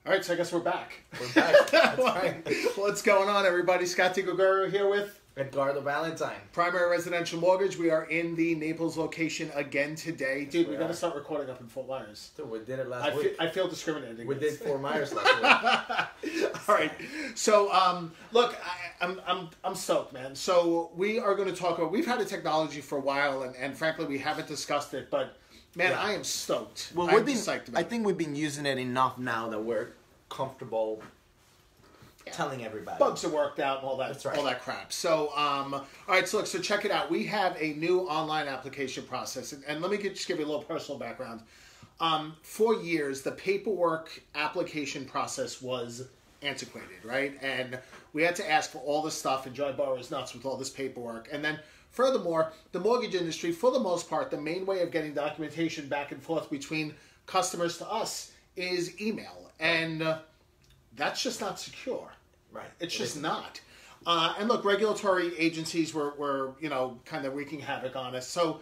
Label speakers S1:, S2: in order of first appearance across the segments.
S1: All right, so I guess we're back.
S2: We're back. That's right.
S1: What's going on, everybody? Scott DiGregorio here with
S2: Edgardo Valentine.
S1: Primary Residential Mortgage. We are in the Naples location again today. Dude, we got to start recording up in Fort Myers.
S2: Dude, we did it last week.
S1: I feel discriminated.
S2: We did Fort Myers last
S1: week. All right. So, look, I'm stoked, man. So we are going to talk about, we've had a technology for a while, and frankly, we haven't discussed it, but man, I am stoked.
S2: Well,
S1: I'm psyched about
S2: I think we've been using it enough now that we're comfortable telling everybody.
S1: Bugs are worked out and all that,
S2: That's right.
S1: all that crap. So, all right, so look, so check it out. We have a new online application process, and let me just give you a little personal background. For years, the paperwork application process was antiquated, right? And we had to ask for all this stuff and drive borrowers nuts with all this paperwork. And then furthermore, the mortgage industry, for the most part, the main way of getting documentation back and forth between customers to us is email. And that's just not secure.
S2: Right.
S1: It's just not. And look, regulatory agencies were kind of wreaking havoc on us. So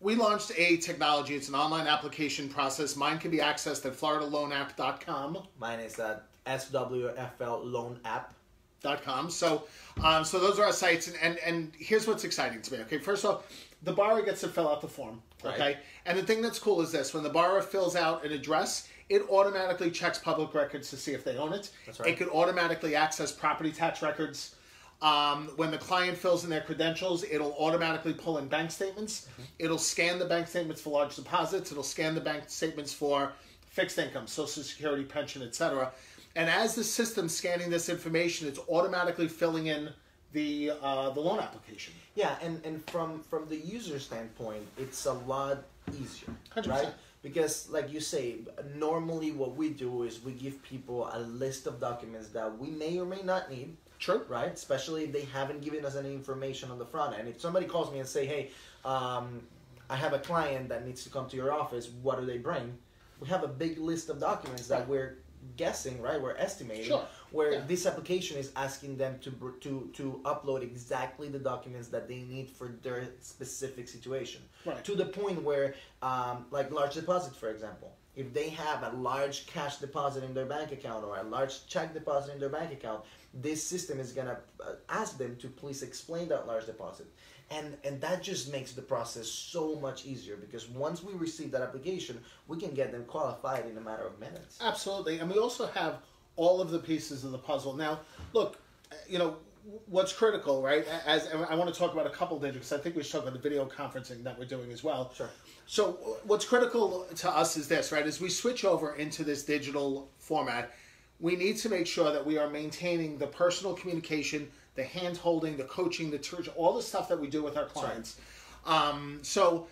S1: we launched a technology. It's an online application process. Mine can be accessed at floridaloanapp.com.
S2: Mine is at swflloanapp.com.
S1: So those are our sites. And here's what's exciting to me. Okay, first of all, the borrower gets to fill out the form. Okay,
S2: right.
S1: And the thing that's cool is this: when the borrower fills out an address, it automatically checks public records to see if they own it.
S2: That's right.
S1: It could automatically access property tax records. When the client fills in their credentials, it'll automatically pull in bank statements. Mm-hmm. It'll scan the bank statements for large deposits. It'll scan the bank statements for fixed income, Social Security, pension, etc. And as the system's scanning this information, it's automatically filling in the loan application.
S2: Yeah, and from the user standpoint, it's a lot easier,
S1: 100%.
S2: right? Because, like you say, normally what we do is we give people a list of documents that we may or may not need.
S1: True.
S2: Right? Especially if they haven't given us any information on the front end. If somebody calls me and say, hey, I have a client that needs to come to your office, what do they bring? We have a big list of documents that we're guessing, right? We're estimating, where this application is asking them to upload exactly the documents that they need for their specific situation.
S1: Right.
S2: To the point where, like large deposits, for example, if they have a large cash deposit in their bank account or a large check deposit in their bank account, this system is going to ask them to please explain that large deposit. And that just makes the process so much easier, because once we receive that application, we can get them qualified in a matter of minutes.
S1: Absolutely. And we also have all of the pieces of the puzzle. Now, look, what's critical, right? And I want to talk about a couple of things, because I think we should talk about the video conferencing that we're doing as well.
S2: Sure.
S1: So what's critical to us is this, right? As we switch over into this digital format, we need to make sure that we are maintaining the personal communication, the hand-holding, the coaching, the tours, all the stuff that we do with our clients. Right. So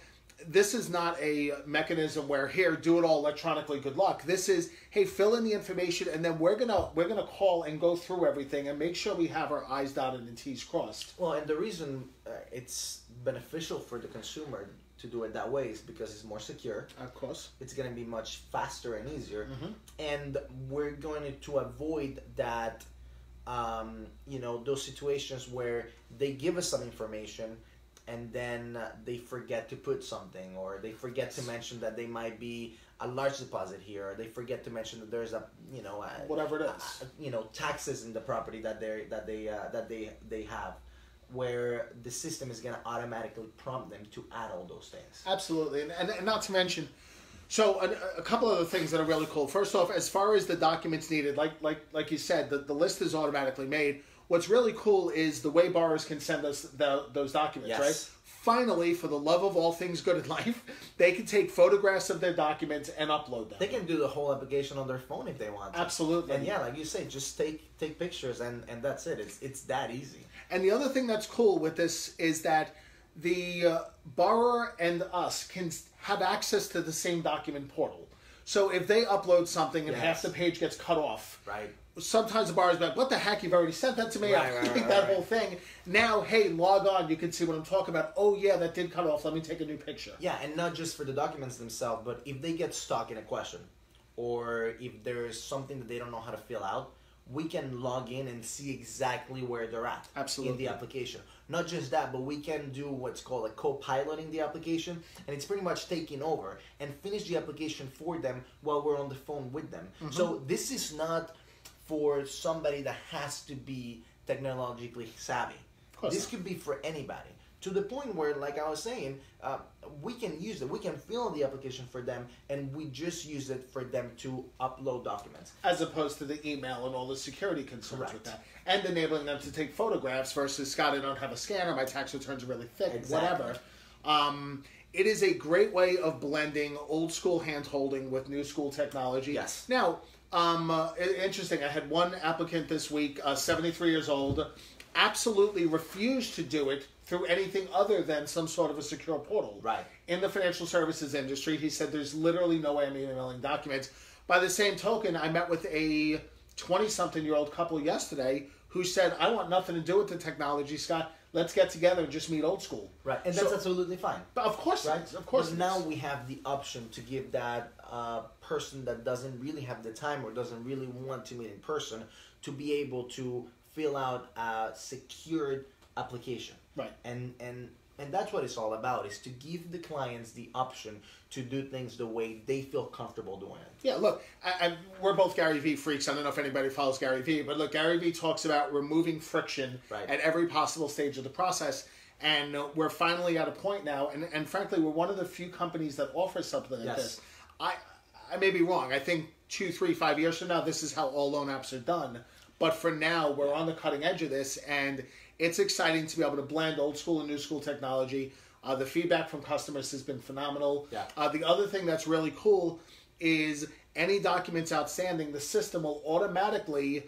S1: this is not a mechanism where, here, do it all electronically, good luck. This is, hey, fill in the information, and then we're gonna call and go through everything and make sure we have our I's dotted and T's crossed.
S2: Well, and the reason it's beneficial for the consumer to do it that way is because it's more secure.
S1: Of course.
S2: It's going to be much faster and easier.
S1: Mm-hmm.
S2: And we're going to avoid that, those situations where they give us some information and then they forget to put something, or they forget to mention that there might be a large deposit here, or they forget to mention that there's
S1: whatever it is,
S2: taxes in the property that they have, where the system is going to automatically prompt them to add all those things.
S1: Absolutely, and not to mention, so a couple of the things that are really cool. First off, as far as the documents needed, like you said, the list is automatically made. What's really cool is the way borrowers can send us those documents,
S2: yes.
S1: right? Finally, for the love of all things good in life, they can take photographs of their documents and upload them.
S2: They can do the whole application on their phone if they want to.
S1: Absolutely.
S2: And yeah, like you say, just take pictures and that's it. It's that easy.
S1: And the other thing that's cool with this is that the borrower and us can have access to the same document portal. So if they upload something and half the page gets cut off,
S2: right?
S1: Sometimes the borrower's like, what the heck, you've already sent that to me. That whole thing. Now, hey, log on. You can see what I'm talking about. Oh, yeah, that did cut off. Let me take a new picture.
S2: Yeah, and not just for the documents themselves, but if they get stuck in a question, or if there's something that they don't know how to fill out, we can log in and see exactly where they're at
S1: Absolutely.
S2: in the application. Not just that, but we can do what's called a co-piloting the application, and it's pretty much taking over and finish the application for them while we're on the phone with them.
S1: Mm-hmm.
S2: So this is not for somebody that has to be technologically savvy. This could be for anybody. To the point where, like I was saying, we can use it. We can fill in the application for them, and we just use it for them to upload documents.
S1: As opposed to the email and all the security concerns
S2: Correct.
S1: with that. And enabling them to take photographs versus, Scott, I don't have a scanner, my tax returns are really thick,
S2: Exactly.
S1: whatever. It is a great way of blending old school hand-holding with new school technology.
S2: Yes.
S1: Now, interesting, I had one applicant this week, 73 years old, absolutely refused to do it through anything other than some sort of a secure portal.
S2: Right.
S1: In the financial services industry, he said there's literally no way I'm emailing documents. By the same token, I met with a 20-something-year-old couple yesterday who said, I want nothing to do with the technology, Scott. Let's get together and just meet old school.
S2: Right, and that's absolutely fine.
S1: But of course,
S2: right?
S1: Of course.
S2: But now we have the option to give that person that doesn't really have the time or doesn't really want to meet in person to be able to fill out a secured application.
S1: Right.
S2: And that's what it's all about, is to give the clients the option to do things the way they feel comfortable doing it.
S1: Yeah, look, we're both Gary Vee freaks. I don't know if anybody follows Gary Vee, but look, Gary Vee talks about removing friction at every possible stage of the process. And we're finally at a point now, and frankly, we're one of the few companies that offers something like this. I may be wrong. I think 2, 3, 5 years from now, this is how all loan apps are done. But for now, we're on the cutting edge of this, and it's exciting to be able to blend old school and new school technology. The feedback from customers has been phenomenal.
S2: Yeah.
S1: The other thing that's really cool is any documents outstanding, the system will automatically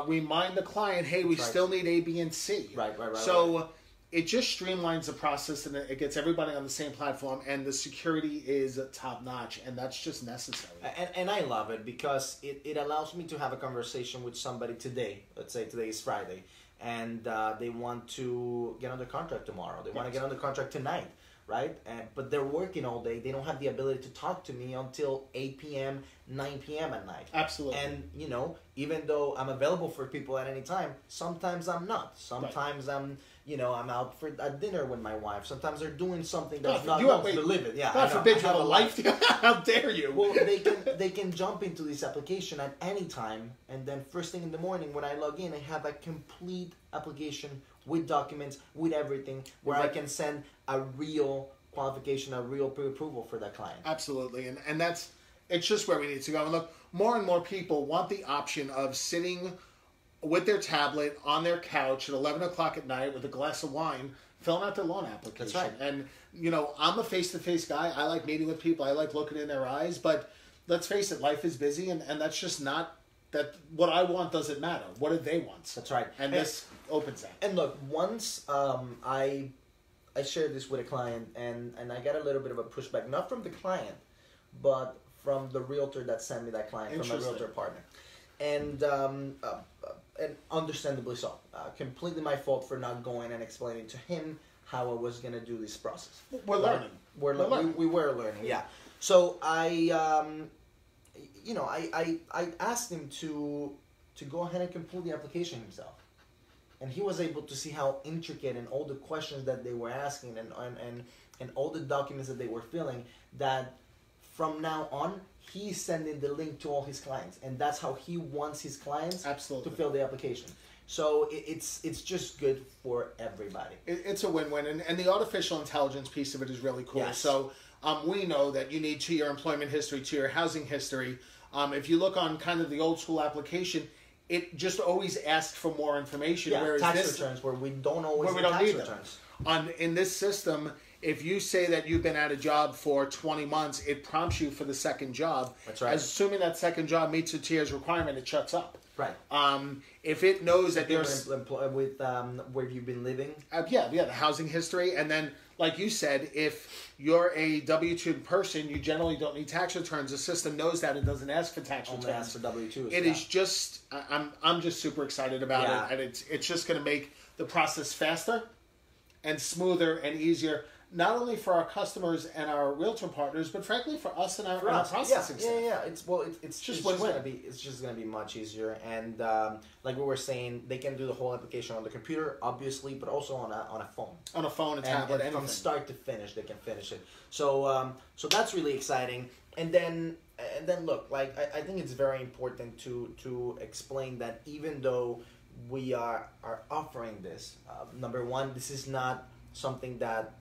S1: remind the client, hey, we still need A, B, and C.
S2: Right.
S1: So it just streamlines the process, and it gets everybody on the same platform, and the security is top notch, and that's just necessary.
S2: And I love it because it allows me to have a conversation with somebody today. Let's say today is Friday, and they want to get under contract tomorrow. They want to get under contract tonight, right? But they're working all day. They don't have the ability to talk to me until 8 p.m., 9 p.m. at night.
S1: Absolutely.
S2: And, even though I'm available for people at any time, sometimes I'm not. Sometimes I'm out for a dinner with my wife. Sometimes they're doing something that's not to live it. Yeah,
S1: God forbid you have a life. How dare you?
S2: Well, they can jump into this application at any time, and then first thing in the morning when I log in, I have a complete application with documents, with everything, where I can send a real qualification, a real pre-approval for that client.
S1: Absolutely, and it's just where we need to go. And look, more and more people want the option of sitting with their tablet on their couch at 11 o'clock at night with a glass of wine, filling out their loan application.
S2: That's right.
S1: And, I'm a face-to-face guy. I like meeting with people. I like looking in their eyes. But let's face it, life is busy, and that's just not... that. What I want doesn't matter. What do they want?
S2: That's right.
S1: And this opens that.
S2: And look, once I shared this with a client, and I got a little bit of a pushback, not from the client, but from the realtor that sent me that client, from my realtor partner. And understandably so. Completely my fault for not going and explaining to him how I was going to do this process.
S1: We're learning.
S2: We were learning, yeah. So I asked him to go ahead and complete the application himself. And he was able to see how intricate and all the questions that they were asking and all the documents that they were filling, that from now on, he's sending the link to all his clients, and that's how he wants his clients to fill the application. So it's just good for everybody.
S1: It's a win-win, and the artificial intelligence piece of it is really cool.
S2: Yes.
S1: So we know that you need to your employment history, to your housing history. If you look on kind of the old school application, it just always asks for more information.
S2: Yeah,
S1: whereas
S2: tax returns where we don't always need tax returns.
S1: In this system, if you say that you've been at a job for 20 months, it prompts you for the second job.
S2: That's right.
S1: Assuming that second job meets the tier's requirement, it shuts up.
S2: Right.
S1: If it knows that
S2: there's with where you've been living.
S1: The housing history, and then like you said, if you're a W-2 person, you generally don't need tax returns. The system knows that and doesn't ask for tax returns.
S2: Only asks for W-2s.
S1: It is just I'm just super excited about it, and it's just going to make the process faster and smoother and easier. not only for our customers and our realtor partners, but frankly for us and our processing staff.
S2: It's just gonna be much easier, and like we were saying, they can do the whole application on the computer, obviously, but also on a phone.
S1: On a phone, a tablet,
S2: and from start to finish, they can finish it. So that's really exciting. And then look, like I think it's very important to explain that even though we are offering this, number one, this is not something that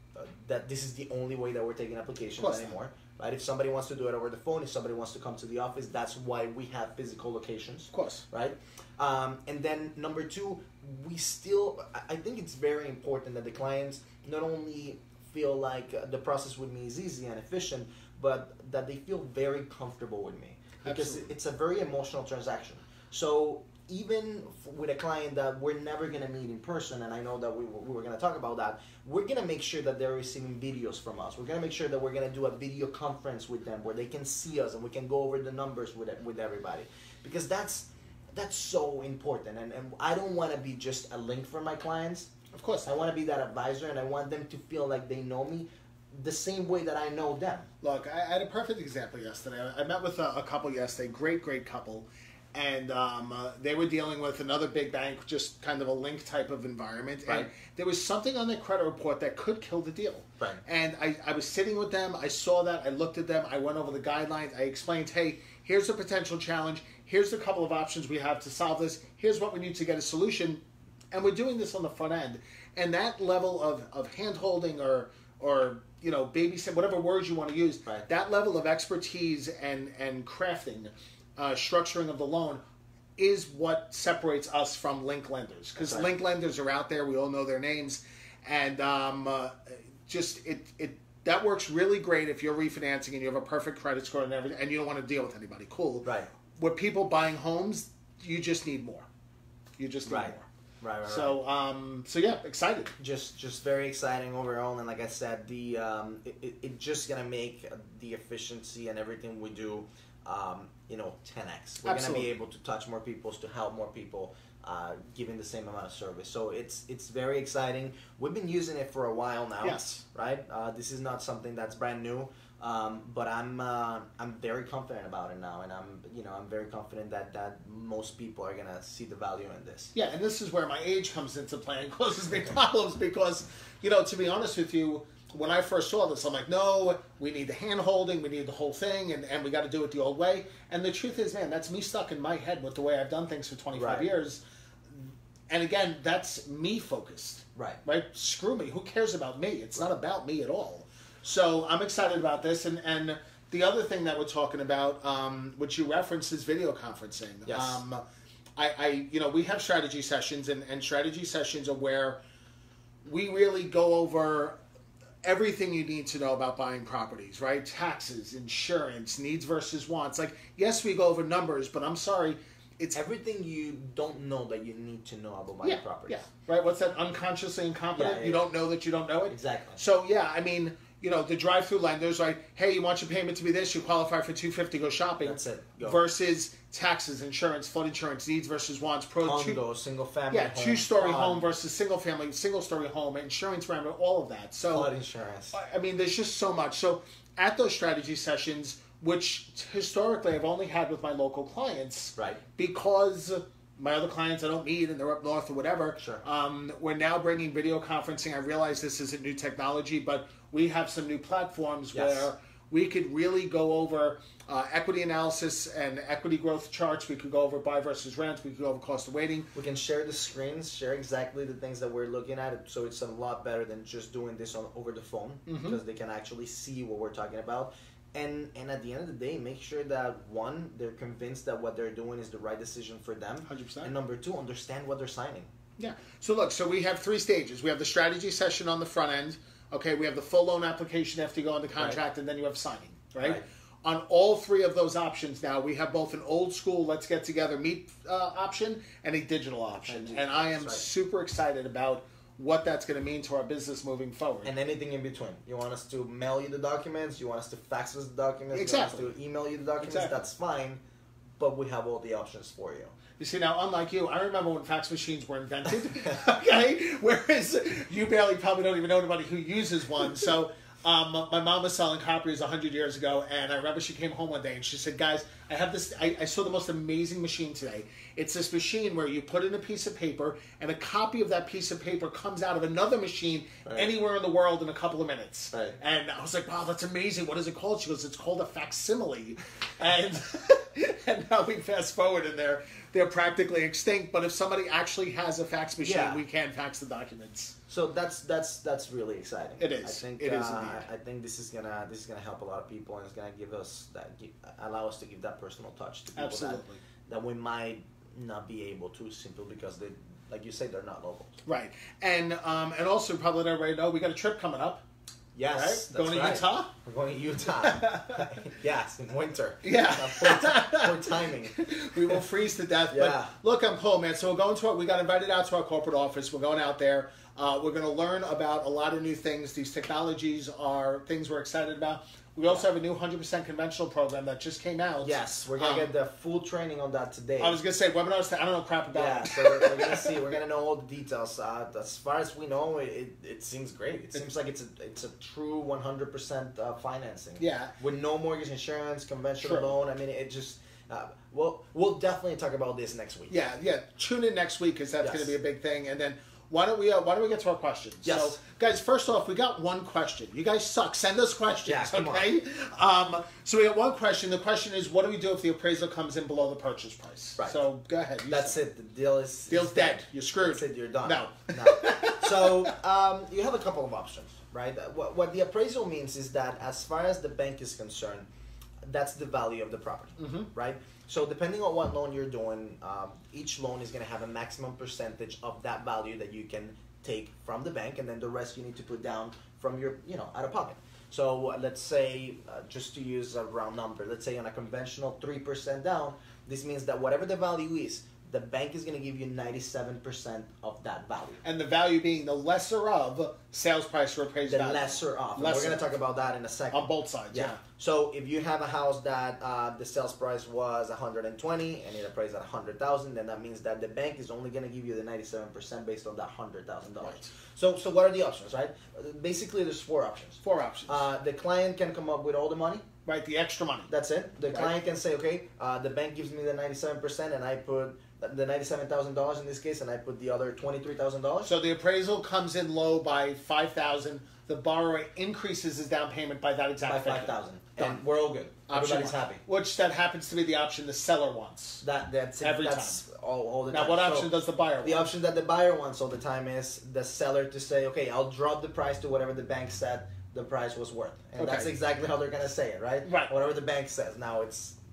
S2: this is the only way that we're taking applications anymore. Right? If somebody wants to do it over the phone, if somebody wants to come to the office, that's why we have physical locations.
S1: Of course.
S2: Right? And then number two, I think it's very important that the clients not only feel like the process with me is easy and efficient, but that they feel very comfortable with me. Because it's a very emotional transaction. So even with a client that we're never going to meet in person, and I know that we were going to talk about that, we're going to make sure that they're receiving videos from us. We're going to make sure that we're going to do a video conference with them where they can see us and we can go over the numbers with everybody. Because that's so important. And I don't want to be just a link for my clients.
S1: Of course.
S2: I want to be that advisor, and I want them to feel like they know me the same way that I know them.
S1: Look, I had a perfect example yesterday. I met with a couple yesterday, great couple. And they were dealing with another big bank, just kind of a link type of environment.
S2: Right.
S1: And there was something on their credit report that could kill the deal.
S2: Right.
S1: And I was sitting with them. I saw that. I looked at them. I went over the guidelines. I explained, hey, here's a potential challenge. Here's a couple of options we have to solve this. Here's what we need to get a solution. And we're doing this on the front end. And that level of hand-holding or babysit, whatever words you want to use,
S2: right.
S1: That level of expertise and crafting, structuring of the loan is what separates us from link lenders. Because link lenders are out there. We all know their names. And that works really great if you're refinancing and you have a perfect credit score and everything, and you don't want to deal with anybody. Cool.
S2: Right.
S1: With people buying homes, you just need more. You just need more.
S2: Right.
S1: So yeah, excited.
S2: Just very exciting overall, and like I said, it's just gonna make the efficiency and everything we do, 10x. We're gonna be able to touch more people, to help more people, giving the same amount of service. So it's very exciting. We've been using it for a while now.
S1: Yes.
S2: Right. This is not something that's brand new. But I'm very confident about it now, and I'm very confident that most people are gonna see the value in this.
S1: Yeah, and this is where my age comes into play and causes me problems because, to be honest with you, when I first saw this, I'm like, no, we need the hand holding, we need the whole thing, and we got to do it the old way. And the truth is, man, that's me stuck in my head with the way I've done things for 25 years. And again, that's me focused. Right? Screw me. Who cares about me? It's not about me at all. So I'm excited about this, and the other thing that we're talking about, which you referenced, is video conferencing.
S2: Yes.
S1: We have strategy sessions, and strategy sessions are where we really go over everything you need to know about buying properties, right? Taxes, insurance, needs versus wants. Like, yes, we go over numbers, but I'm sorry, it's
S2: everything you don't know that you need to know about buying properties.
S1: Yeah, right? What's that? Unconsciously incompetent? You don't know that you don't know it?
S2: Exactly.
S1: So, yeah, I mean, the drive-through lenders, right? Hey, you want your payment to be this? You qualify for $250, go shopping.
S2: That's it. Go.
S1: Versus taxes, insurance, flood insurance, needs versus wants.
S2: Condo, single-family home.
S1: Two-story home versus single-family, single-story home, insurance remedy, all of that. So,
S2: flood insurance.
S1: I mean, there's just so much. So, at those strategy sessions, which historically I've only had with my local clients,
S2: right?
S1: Because my other clients I don't meet and they're up north or whatever.
S2: Sure.
S1: We're now bringing video conferencing. I realize this isn't new technology, but we have some new platforms where we could really go over equity analysis and equity growth charts. We could go over buy versus rent. We could go over cost of waiting.
S2: We can share the screens, share exactly the things that we're looking at. So it's a lot better than just doing this over the phone, because they can actually see what we're talking about. And at the end of the day, make sure that, one, they're convinced that what they're doing is the right decision for them.
S1: 100%.
S2: And number two, understand what they're signing.
S1: Yeah. So look, we have 3 stages. We have the strategy session on the front end. Okay, we have the full loan application after you go into contract, and then you have signing, right? On all 3 of those options now, we have both an old school, let's get together, meet option, and a digital option. And I am super excited about what that's going to mean to our business moving forward.
S2: And anything in between. You want us to mail you the documents, you want us to fax us the documents,
S1: exactly.
S2: you want us to email you the documents, that's fine. but we have all the options for you.
S1: You see, now, unlike you, I remember when fax machines were invented, okay? Whereas you probably don't even know anybody who uses one. So my mom was selling copiers 100 years ago, and I remember she came home one day and she said, guys, I have this, I saw the most amazing machine today. It's this machine where you put in a piece of paper, and a copy of that piece of paper comes out of another machine anywhere in the world in a couple of minutes.
S2: Right.
S1: And I was like, wow, that's amazing. What is it called? She goes, it's called a facsimile. And and now we fast forward, and they're practically extinct. But if somebody actually has a fax machine, we can fax the documents.
S2: So that's really exciting.
S1: It is.
S2: I think
S1: it is indeed.
S2: I think this is gonna help a lot of people, and it's gonna give us allow us to give that personal touch to people that we might not be able to, simply because they, like you say, they're not local.
S1: Right. And also probably let everybody know we got a trip coming up.
S2: Yes,
S1: right? Going to Utah?
S2: We're going to Utah. Yes, in winter.
S1: Yeah.
S2: Poor timing.
S1: We will freeze to death.
S2: Yeah.
S1: But look, I'm cool, man. So we got invited out to our corporate office. We're going out there. We're going to learn about a lot of new things. These technologies are things we're excited about. We also have a new 100% conventional program that just came out.
S2: Yes, we're going to get the full training on that today.
S1: I was going to say, webinars, I don't know crap about
S2: it. Yeah, so we're going to see. We're going to know all the details. As far as we know, it seems great. It seems like it's a true 100% financing.
S1: Yeah.
S2: With no mortgage insurance, conventional loan. I mean, it just... we'll definitely talk about this next week.
S1: Yeah. Tune in next week, because that's going to be a big thing. And then... Why don't we get to our questions?
S2: Yes.
S1: So, guys, first off, we got one question. You guys suck. Send us questions, okay? So we got one question. The question is, what do we do if the appraisal comes in below the purchase price?
S2: Right.
S1: So go ahead.
S2: That's it. The deal's
S1: dead. You're screwed.
S2: That's it. You're done.
S1: No.
S2: So you have a couple of options, right? What the appraisal means is that as far as the bank is concerned, that's the value of the property, right? So depending on what loan you're doing, each loan is going to have a maximum percentage of that value that you can take from the bank, and then the rest you need to put down from your, out of pocket. So let's say, just to use a round number, let's say on a conventional 3% down, this means that whatever the value is, the bank is going to give you 97% of that value. And
S1: the value being the lesser of sales price or appraised value.
S2: The lesser of. We're going to talk about that in a second.
S1: On both sides, yeah.
S2: So if you have a house that the sales price was $120 and it appraised at $100,000, then that means that the bank is only going to give you the 97% based on that $100,000. Right. So what are the options, right? Basically, there's 4 options.
S1: 4 options.
S2: The client can come up with all the money.
S1: Right, the extra money.
S2: That's it. The client can say, okay, the bank gives me the 97% and I put the $97,000 in this case, and I put the other $23,000.
S1: So the appraisal comes in low by $5,000. The borrower increases his down payment by that exact
S2: by $5,000, and we're all good. Everybody's happy.
S1: Which that happens to be the option the seller wants.
S2: That's
S1: every
S2: time. All the time.
S1: Now, what option does the buyer want?
S2: The option that the buyer wants all the time is the seller to say, okay, I'll drop the price to whatever the bank said the price was worth, and that's exactly how they're gonna say it, right?
S1: Right.
S2: Whatever the bank says. Now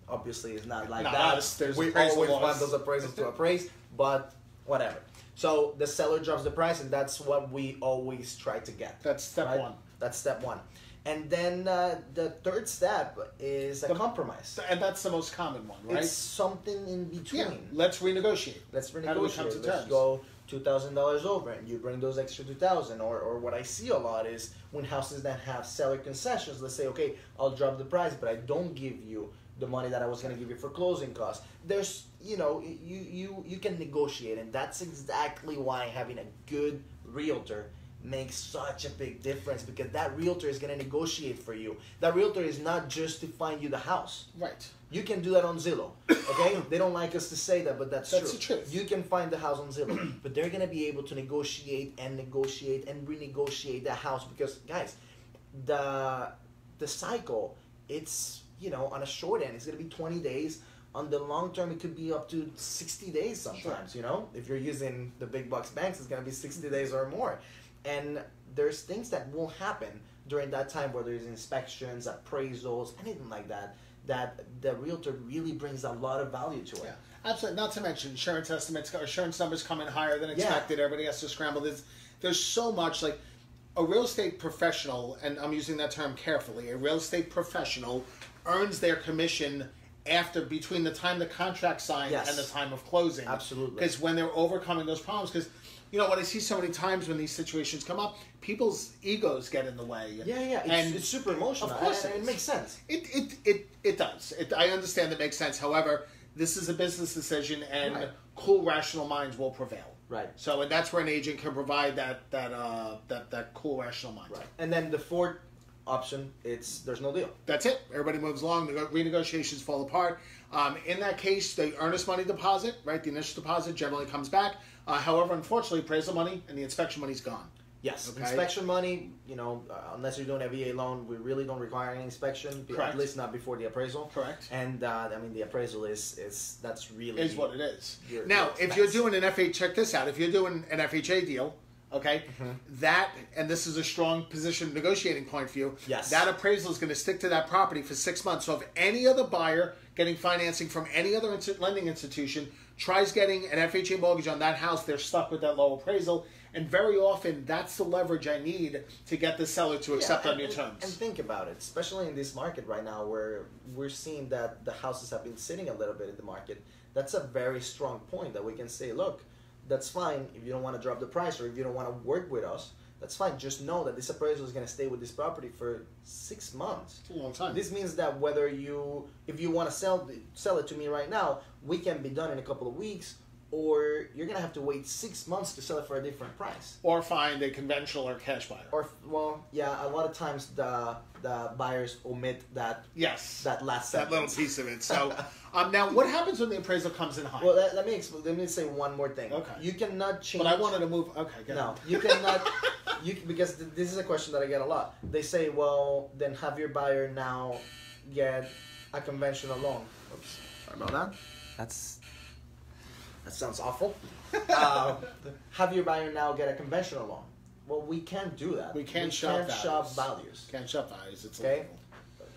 S2: obviously it's not like that. We always want those appraisals to appraise, but whatever. So the seller drops the price, and that's what we always try to get.
S1: That's step one.
S2: That's step one. And then the third step is a compromise.
S1: And that's the most common one, right?
S2: It's something in between.
S1: Yeah. Let's renegotiate.
S2: How do we come to terms? Let's go $2,000 over, and you bring those extra $2,000. Or what I see a lot is when houses that have seller concessions, let's say, okay, I'll drop the price, but I don't give you the money that I was going to give you for closing costs. There's, you can negotiate, and that's exactly why having a good realtor makes such a big difference, because that realtor is going to negotiate for you. That realtor is not just to find you the house.
S1: Right.
S2: You can do that on Zillow, okay? They don't like us to say that, but that's true.
S1: The truth.
S2: You can find the house on Zillow, but they're going to be able to negotiate and renegotiate that house, because, guys, the cycle, it's, on a short end, it's going to be 20 days. On the long term, it could be up to 60 days sometimes, If you're using the big bucks banks, it's going to be 60 days or more. And there's things that won't happen during that time, where there's inspections, appraisals, anything like that, that the realtor really brings a lot of value to it.
S1: Yeah, absolutely. Not to mention insurance estimates, insurance numbers come in higher than expected. Yeah. Everybody has to scramble. There's so much, like a real estate professional, and I'm using that term carefully, a real estate professional earns their commission between the time the contract's signed and the time of closing.
S2: Absolutely.
S1: Because when they're overcoming those problems, because what I see so many times when these situations come up, people's egos get in the way.
S2: Yeah. It's super emotional.
S1: Of course,
S2: it makes sense.
S1: It does. I understand it makes sense. However, this is a business decision, and
S2: Right.
S1: cool, rational minds will prevail.
S2: Right.
S1: So, and that's where an agent can provide that cool, rational mind.
S2: Right. And then the fourth option, there's no deal.
S1: That's it. Everybody moves along. The renegotiations fall apart. In that case, the earnest money deposit, right, the initial deposit generally comes back. However, unfortunately, appraisal money and the inspection money's gone.
S2: Yes.
S1: Okay.
S2: Inspection money, unless you're doing a VA loan, we really don't require any inspection.
S1: Correct.
S2: At least not before the appraisal.
S1: Correct.
S2: And the appraisal that's really
S1: Is what it is.
S2: your
S1: Now,
S2: expense.
S1: if you're doing an FHA, check this out. If you're doing an FHA deal, okay, that, and this is a strong position negotiating point for you,
S2: Yes.
S1: that appraisal is going to stick to that property for 6 months. So if any other buyer getting financing from any other lending institution tries getting an FHA mortgage on that house, they're stuck with that low appraisal. And very often, that's the leverage I need to get the seller to accept on your terms.
S2: And think about it, especially in this market right now where we're seeing that the houses have been sitting a little bit in the market. That's a very strong point that we can say, look, that's fine if you don't want to drop the price or if you don't want to work with us. That's fine. Just know that this appraisal is going to stay with this property for 6 months.
S1: It's a long time.
S2: This means that if you want to sell it to me right now, we can be done in a couple of weeks, or you're going to have to wait 6 months to sell it for a different price.
S1: Or find a conventional or cash buyer.
S2: Or, well, yeah, a lot of times the buyers omit that
S1: Yes.
S2: that last
S1: That little
S2: sentence.
S1: piece of it. So, now, what happens when the appraisal comes in high?
S2: Well, let me say one more thing.
S1: Okay.
S2: You cannot change.
S1: But I wanted to move. Okay, good.
S2: No, you cannot. Because this is a question that I get a lot. They say, well, then have your buyer now get a conventional loan. Oops, sorry about that. That sounds awful. Have your buyer now get a conventional loan. Well, we can't do that.
S1: We can't shop
S2: values.
S1: Can't shop values. It's
S2: Okay.
S1: illegal.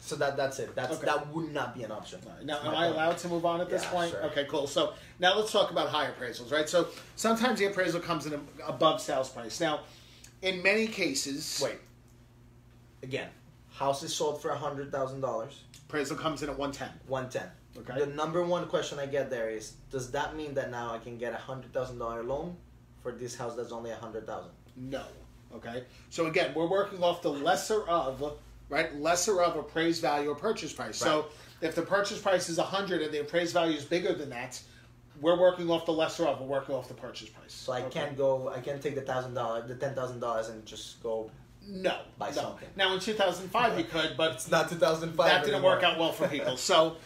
S2: So that's it.
S1: Okay.
S2: That would not be an option.
S1: Now,
S2: That's
S1: am
S2: my
S1: I
S2: point.
S1: allowed to move on at this
S2: Yeah,
S1: point?
S2: sure.
S1: Okay, cool. So now let's talk about high appraisals, right? So sometimes the appraisal comes in above sales price. Now, in many cases,
S2: Wait. Again, house is sold for $100,000.
S1: appraisal comes in at 110.
S2: 110.
S1: Okay.
S2: The number one question I get there is, does that mean that now I can get a $100,000 loan for this house that's only $100,000?
S1: No. Okay. So again, we're working off the lesser of appraised value or purchase price. So if the purchase price is 100 and the appraised value is bigger than that, we're working off the lesser of. We're working off the purchase price.
S2: So I can't take the $10,000 and just go buy
S1: No.
S2: something.
S1: Now in 2005 you could, but
S2: It's not 2005.
S1: that didn't
S2: anymore.
S1: work out well for people. So,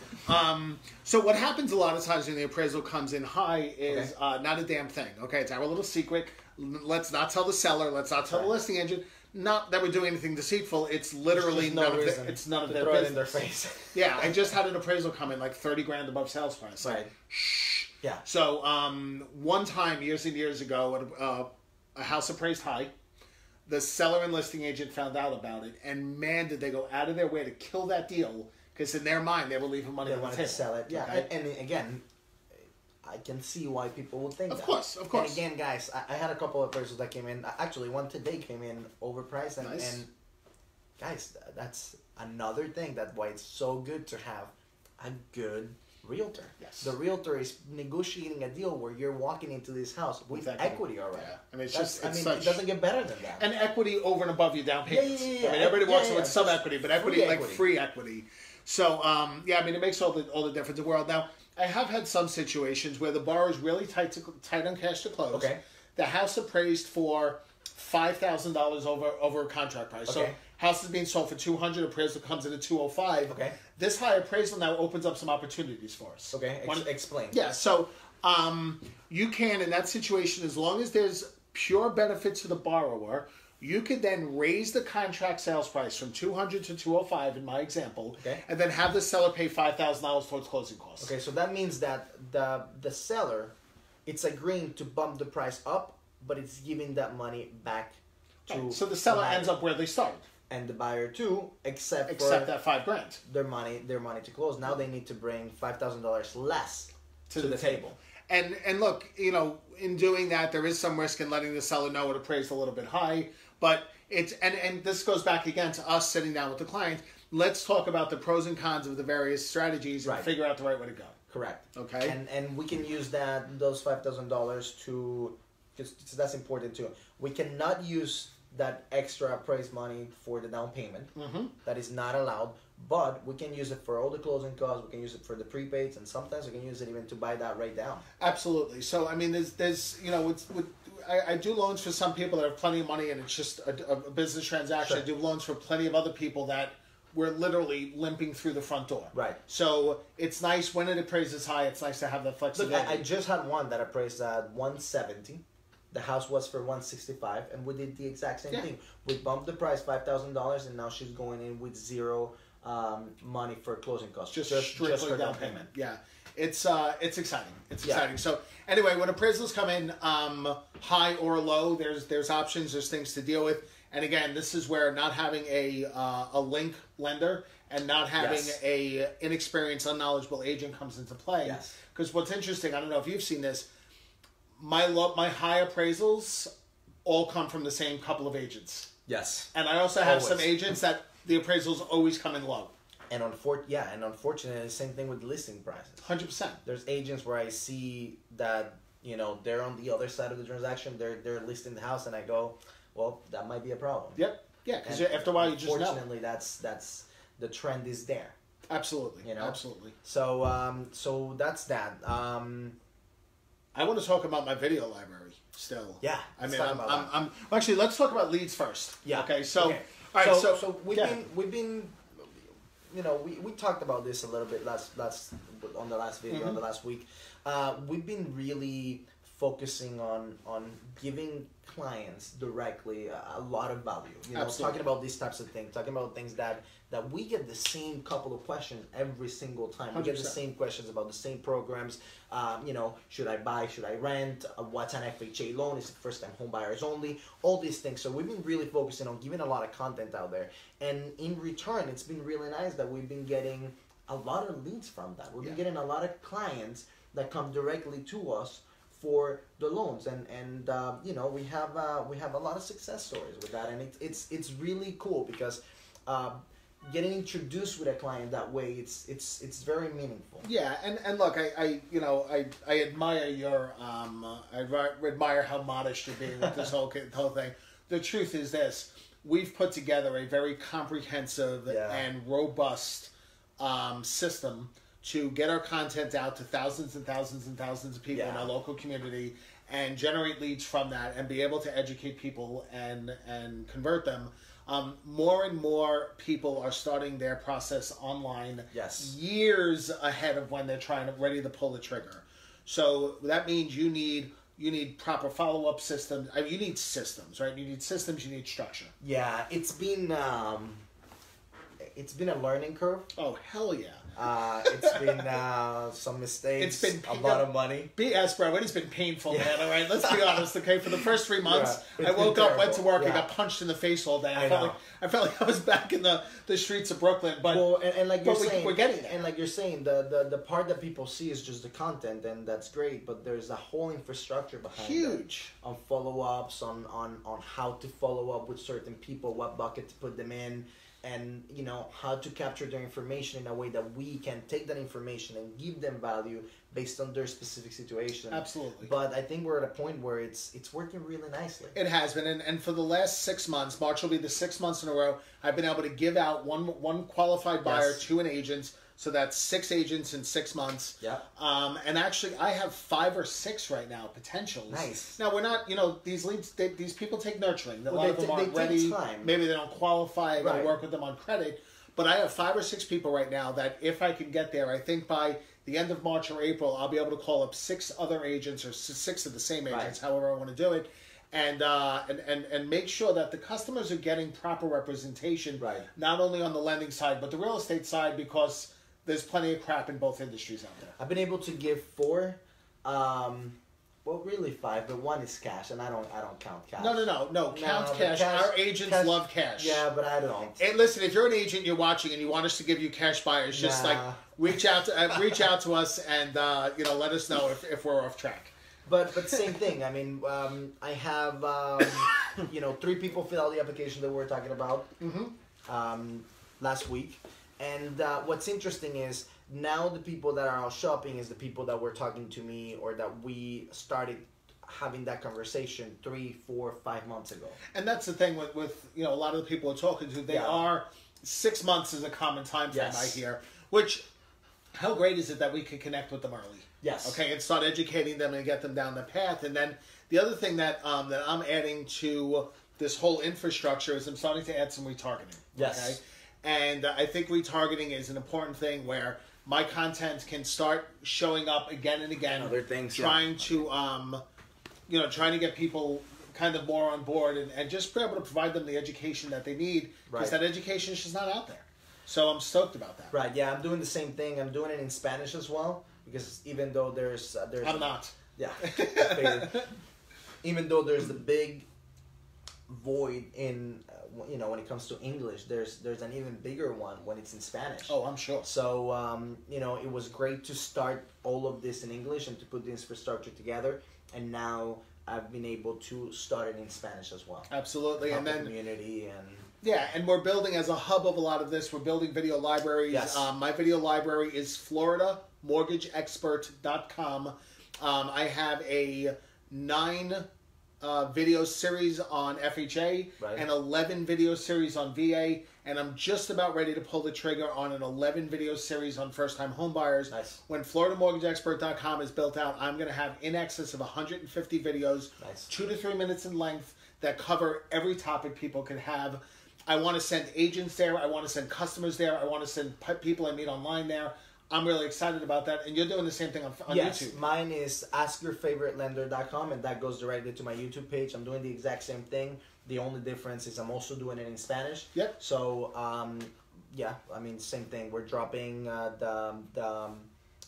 S1: so what happens a lot of times when the appraisal comes in high is not a damn thing. Okay, it's our little secret. Let's not tell the seller. Let's not tell the listing agent. Not that we're doing anything deceitful. It's literally
S2: There's no reason
S1: it's none of
S2: to
S1: their
S2: throw
S1: business.
S2: it in their face.
S1: Yeah, I just had an appraisal come in like 30 grand above sales price.
S2: Right.
S1: Shh.
S2: Yeah.
S1: So one time years and years ago, a house appraised high. The seller and listing agent found out about it, and man, did they go out of their way to kill that deal, because in their mind, they were leaving money
S2: They
S1: on the
S2: wanted
S1: table.
S2: to sell it. Yeah.
S1: Okay?
S2: And again, I can see why people would think
S1: Of
S2: that.
S1: course.
S2: And again, guys, I had a couple of appraisals that came in. Actually, one today came in overpriced. And guys, that's another thing that why it's so good to have a good realtor.
S1: Yes.
S2: The realtor is negotiating a deal where you're walking into this house with equity already.
S1: Yeah. I mean, it's
S2: That's-
S1: just,
S2: it doesn't get better than that.
S1: and equity over and above your down payment.
S2: Yeah.
S1: I mean, everybody walks in with
S2: Just
S1: some equity, but equity,
S2: free
S1: like
S2: equity.
S1: free equity. So, yeah, I mean, it makes all the difference in the world. Now, I have had some situations where the borrower is really tight on cash to close.
S2: Okay.
S1: The house appraised for $5,000 over contract price. So,
S2: Okay.
S1: house is being sold for $200, appraisal comes in at $205.
S2: Okay.
S1: This high appraisal now opens up some opportunities for us.
S2: Okay, explain.
S1: Yeah, so you can, in that situation, as long as there's pure benefit to the borrower, you could then raise the contract sales price from $200 to $205 in my example, and then have the seller pay $5,000 towards closing costs.
S2: Okay, so that means that the seller, it's agreeing to bump the price up, but it's giving that money back to
S1: Right. So the seller
S2: buyer.
S1: ends up where they started,
S2: And the buyer too, except for
S1: that $5,000
S2: their money to close. Now they need to bring $5,000 less to the table.
S1: And look, in doing that, there is some risk in letting the seller know it appraised a little bit high. But it's and this goes back again to us sitting down with the client. Let's talk about the pros and cons of the various strategies and figure out the right way to go.
S2: Correct.
S1: Okay.
S2: And we can use those $5,000 to, because that's important too. We cannot use that extra appraised money for the down payment. That is not allowed, but we can use it for all the closing costs. We can use it for the prepaids, and sometimes we can use it even to buy that right down.
S1: Absolutely. So I mean, there's I do loans for some people that have plenty of money and it's just a business transaction.
S2: Sure.
S1: I do loans for plenty of other people that we're literally limping through the front door.
S2: Right.
S1: So it's nice when it appraises high. It's nice to have that flexibility.
S2: Look, I just had one that appraised at 170. The house was for 165, and we did the exact same thing. We bumped the price $5,000, and now she's going in with zero money for closing costs.
S1: Just strictly
S2: for
S1: down payment. Yeah. It's exciting. It's exciting. So anyway, when appraisals come in high or low, there's options, there's things to deal with. And again, this is where not having a link lender and not having a inexperienced, unknowledgeable agent comes into play.
S2: Yes.
S1: Because what's interesting, I don't know if you've seen this, my high appraisals all come from the same couple of agents.
S2: Yes.
S1: And I also have some agents that the appraisals always come in low.
S2: And unfortunately, same thing with listing prices.
S1: 100%.
S2: There's agents where I see that, you know, they're on the other side of the transaction. They're listing the house, and I go, well, that might be a problem.
S1: Yep. Yeah, because after a while you just know.
S2: Unfortunately, that's the trend is there.
S1: Absolutely.
S2: You know?
S1: Absolutely.
S2: So so that's that.
S1: I want to talk about my video library still.
S2: Yeah.
S1: I mean,
S2: talk about that.
S1: well, actually, let's talk about leads first.
S2: Yeah.
S1: Okay. So,
S2: Okay.
S1: all right.
S2: So we've been, you know, we talked about this a little bit last on the last video on the last week. We've been really focusing on giving clients directly a lot of value. You know,
S1: Absolutely.
S2: talking about these types of things, talking about things that we get the same couple of questions every single time. We get the
S1: 100%.
S2: same questions about the same programs. You know, should I buy? Should I rent? What's an FHA loan? Is it first-time home buyers only? All these things. So we've been really focusing on giving a lot of content out there. And in return, it's been really nice that we've been getting a lot of leads from that. We've been getting a lot of clients that come directly to us for the loans, and you know, we have a lot of success stories with that, and it's really cool because getting introduced with a client that way, it's very meaningful.
S1: Yeah, and look, I admire your I admire how modest you're being with this whole thing. The truth is this: we've put together a very comprehensive and robust system to get our content out to thousands and thousands and thousands of people in our local community and generate leads from that and be able to educate people and convert them. More and more people are starting their process online years ahead of when they're ready to pull the trigger. So that means you need proper follow-up systems. I mean, you need systems, right? You need systems, you need structure.
S2: Yeah, it's been a learning curve.
S1: Oh, hell yeah.
S2: It's been some mistakes.
S1: It's been
S2: a lot of money.
S1: BS, bro. It has been painful, man. All right, let's be honest. Okay, for the first 3 months, I woke up, went to work, and got punched in the face all day. I felt like I was back in the streets of Brooklyn. But
S2: and like you're saying,
S1: we're getting there.
S2: And like you're saying, the part that people see is just the content, and that's great. But there's a whole infrastructure behind
S1: huge
S2: on follow-ups, on how to follow up with certain people, what bucket to put them in. And, you know, how to capture their information in a way that we can take that information and give them value based on their specific situation.
S1: Absolutely.
S2: But I think we're at a point where it's working really nicely.
S1: It has been. And for the last 6 months, March will be the 6 months in a row, I've been able to give out one qualified buyer to an agent. So that's 6 agents in 6 months.
S2: Yeah.
S1: And actually, I have 5 or 6 right now, potentials.
S2: Nice.
S1: Now, we're not, you know, these leads, these people take nurturing. A lot of them aren't
S2: they
S1: ready.
S2: take time.
S1: Maybe they don't qualify. I got to work with them on credit. But I have 5 or 6 people right now that if I can get there, I think by the end of March or April, I'll be able to call up 6 other agents or 6 of the same agents, however I want to do it. And make sure that the customers are getting proper representation, not only on the lending side, but the real estate side, because there's plenty of crap in both industries out there.
S2: I've been able to give 4, well, really 5, but 1 is cash, and I don't count cash.
S1: No. Count cash. Our agents love cash.
S2: Yeah, but I don't.
S1: And listen, if you're an agent, you're watching, and you want us to give you cash buyers, just like reach out to us, and you know, let us know if we're off track.
S2: But same thing. I mean, I have you know, 3 people fill out the application that we were talking about last week. And what's interesting is now the people that are out shopping is the people that were talking to me or that we started having that conversation 3, 4, 5 months ago.
S1: And that's the thing with a lot of the people we're talking to. They are 6 months is a common time frame I hear. Which, how great is it that we can connect with them early?
S2: Yes.
S1: Okay, and start educating them and get them down the path. And then the other thing that I'm adding to this whole infrastructure is I'm starting to add some retargeting.
S2: Yes.
S1: Okay? And I think retargeting is an important thing where my content can start showing up again and again.
S2: Other things,
S1: trying to trying to get people kind of more on board and just be able to provide them the education that they need, because that education is just not out there. So I'm stoked about that.
S2: Right. Yeah, I'm doing the same thing. I'm doing it in Spanish as well, because even though there's
S1: I'm not.
S2: Yeah. Even though there's a big void in when it comes to English, there's an even bigger one when it's in Spanish.
S1: Oh, I'm sure.
S2: So it was great to start all of this in English and to put the infrastructure together, and now I've been able to start it in Spanish as well.
S1: Absolutely.
S2: Help
S1: and
S2: the
S1: then
S2: community and
S1: and we're building as a hub of a lot of this. We're building video libraries.
S2: Yes.
S1: My video library is FloridaMortgageExpert.com. I have a 9 video series on FHA and 11 video series on VA, and I'm just about ready to pull the trigger on an 11 video series on first-time homebuyers.
S2: Nice.
S1: When FloridaMortgageExpert.com is built out, I'm going to have in excess of 150 videos, 2 to 3 minutes in length, that cover every topic people could have. I want to send agents there. I want to send customers there. I want to send people I meet online there. I'm really excited about that. And you're doing the same thing on YouTube.
S2: Yes, mine is askyourfavoritelender.com, and that goes directly to my YouTube page. I'm doing the exact same thing. The only difference is I'm also doing it in Spanish.
S1: Yep.
S2: So, same thing. We're dropping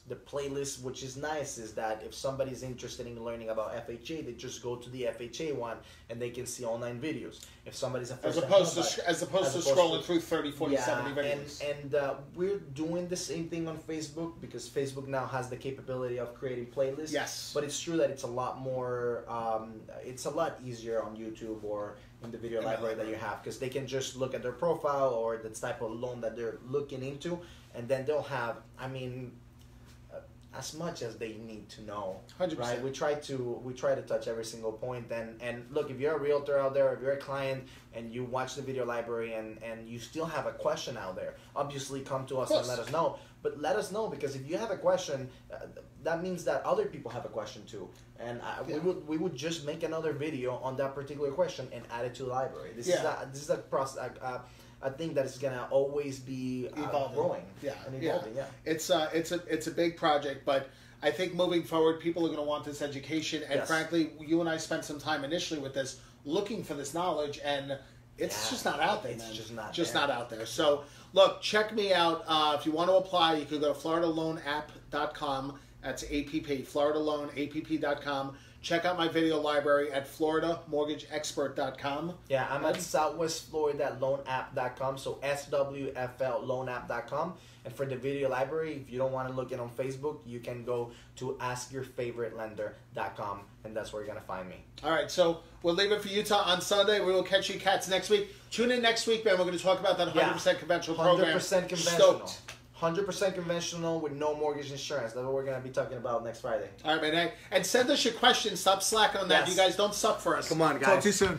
S2: the playlist, which is nice, is that if somebody's interested in learning about FHA, they just go to the FHA one and they can see online videos. If somebody's
S1: as opposed to scrolling through 30, 40, 70 videos.
S2: And we're doing the same thing on Facebook, because Facebook now has the capability of creating playlists.
S1: Yes.
S2: But it's true that it's a lot more, it's a lot easier on YouTube or in the video library that you have, because they can just look at their profile or the type of loan that they're looking into, and then they'll have, as much as they need to know.
S1: 100%.
S2: Right? We try to touch every single point. And look, if you're a realtor out there, if you're a client and you watch the video library and you still have a question out there, obviously come to us and let us know. But let us know, because if you have a question, that means that other people have a question too. And we would just make another video on that particular question and add it to the library. This is a process. I think that it's gonna always be growing and evolving. Yeah.
S1: It's a big project, but I think moving forward, people are gonna want this education. And frankly, you and I spent some time initially with this, looking for this knowledge, and it's just not out there.
S2: It's
S1: man.
S2: just
S1: not out there. So look, check me out. If you want to apply, you can go to FloridaLoanApp.com. That's APP. FloridaLoanApp.com. Check out my video library at FloridaMortgageExpert.com.
S2: Yeah, I'm at SouthwestFloridaLoanApp.com, so SWFLLoanApp.com. And for the video library, if you don't want to look it on Facebook, you can go to AskYourFavoriteLender.com, and that's where you're going to find me.
S1: All right, so we'll leave it for Utah on Sunday. We will catch you cats next week. Tune in next week, man. We're going to talk about that 100% conventional program.
S2: 100% conventional. Stoked. 100% conventional with no mortgage insurance. That's what we're going to be talking about next Friday.
S1: All right, man. And send us your questions. Stop slacking on that. You guys don't suck for us.
S2: Come on, guys.
S1: Talk to you soon.